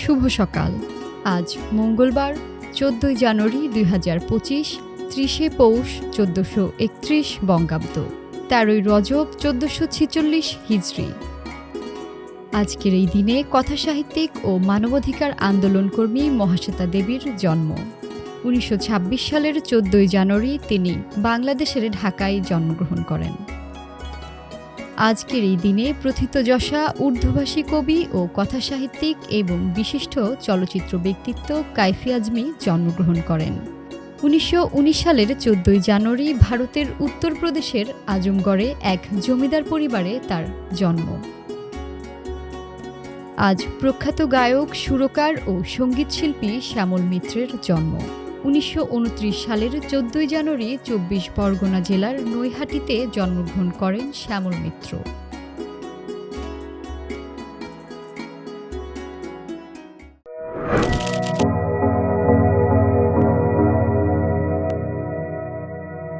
শুভ সকাল। আজ মঙ্গলবার ১৪ জানুয়ারি ২০২৫, ৩০ পৌষ ১৪৩১ বঙ্গাব্দ, ১৩ রজব ১৪৪৬ হিজরি। আজকের এই দিনে কথাসাহিত্যিক ও মানবাধিকার আন্দোলনকর্মী মহাশ্বেতা দেবীর জন্ম। ১৯২৬ সালের ১৪ জানুয়ারি তিনি বাংলাদেশের ঢাকায় জন্মগ্রহণ করেন। আজকের এই দিনে প্রথিতযশা উর্দুভাষী কবি ও কথাসাহিত্যিক এবং বিশিষ্ট চলচ্চিত্র ব্যক্তিত্ব কাইফি আজমি জন্মগ্রহণ করেন। ১৯১৯ সালের ১৪ জানুয়ারি ভারতের উত্তরপ্রদেশের আজমগড়ে এক জমিদার পরিবারে তার জন্ম। আজ প্রখ্যাত গায়ক, সুরকার ও সঙ্গীতশিল্পী শ্যামল মিত্রের জন্ম। ১৯২৯ সালের ১৪ জানুয়ারি ২৪ পরগনা জেলার নৈহাটিতে জন্মগ্রহণ করেন শ্যামল মিত্র।